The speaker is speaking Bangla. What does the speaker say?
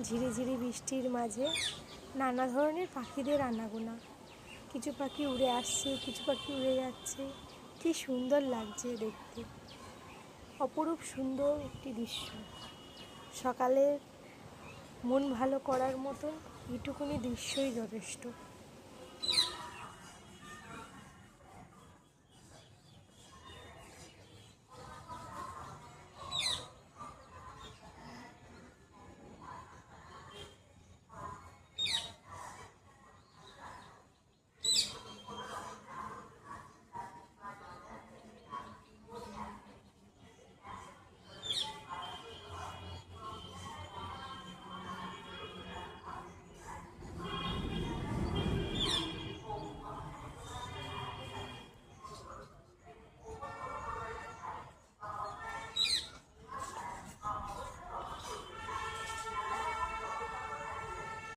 ঝিরিঝিরি বৃষ্টির মাঝে নানা ধরনের পাখিদের আনাগোনা। কিছু পাখি উড়ে আসছে, কিছু পাখি উড়ে যাচ্ছে। কি সুন্দর লাগছে দেখতে, অপরূপ সুন্দর একটি দৃশ্য। সকালের মন ভালো করার মতন এইটুকুনি দৃশ্যই যথেষ্ট।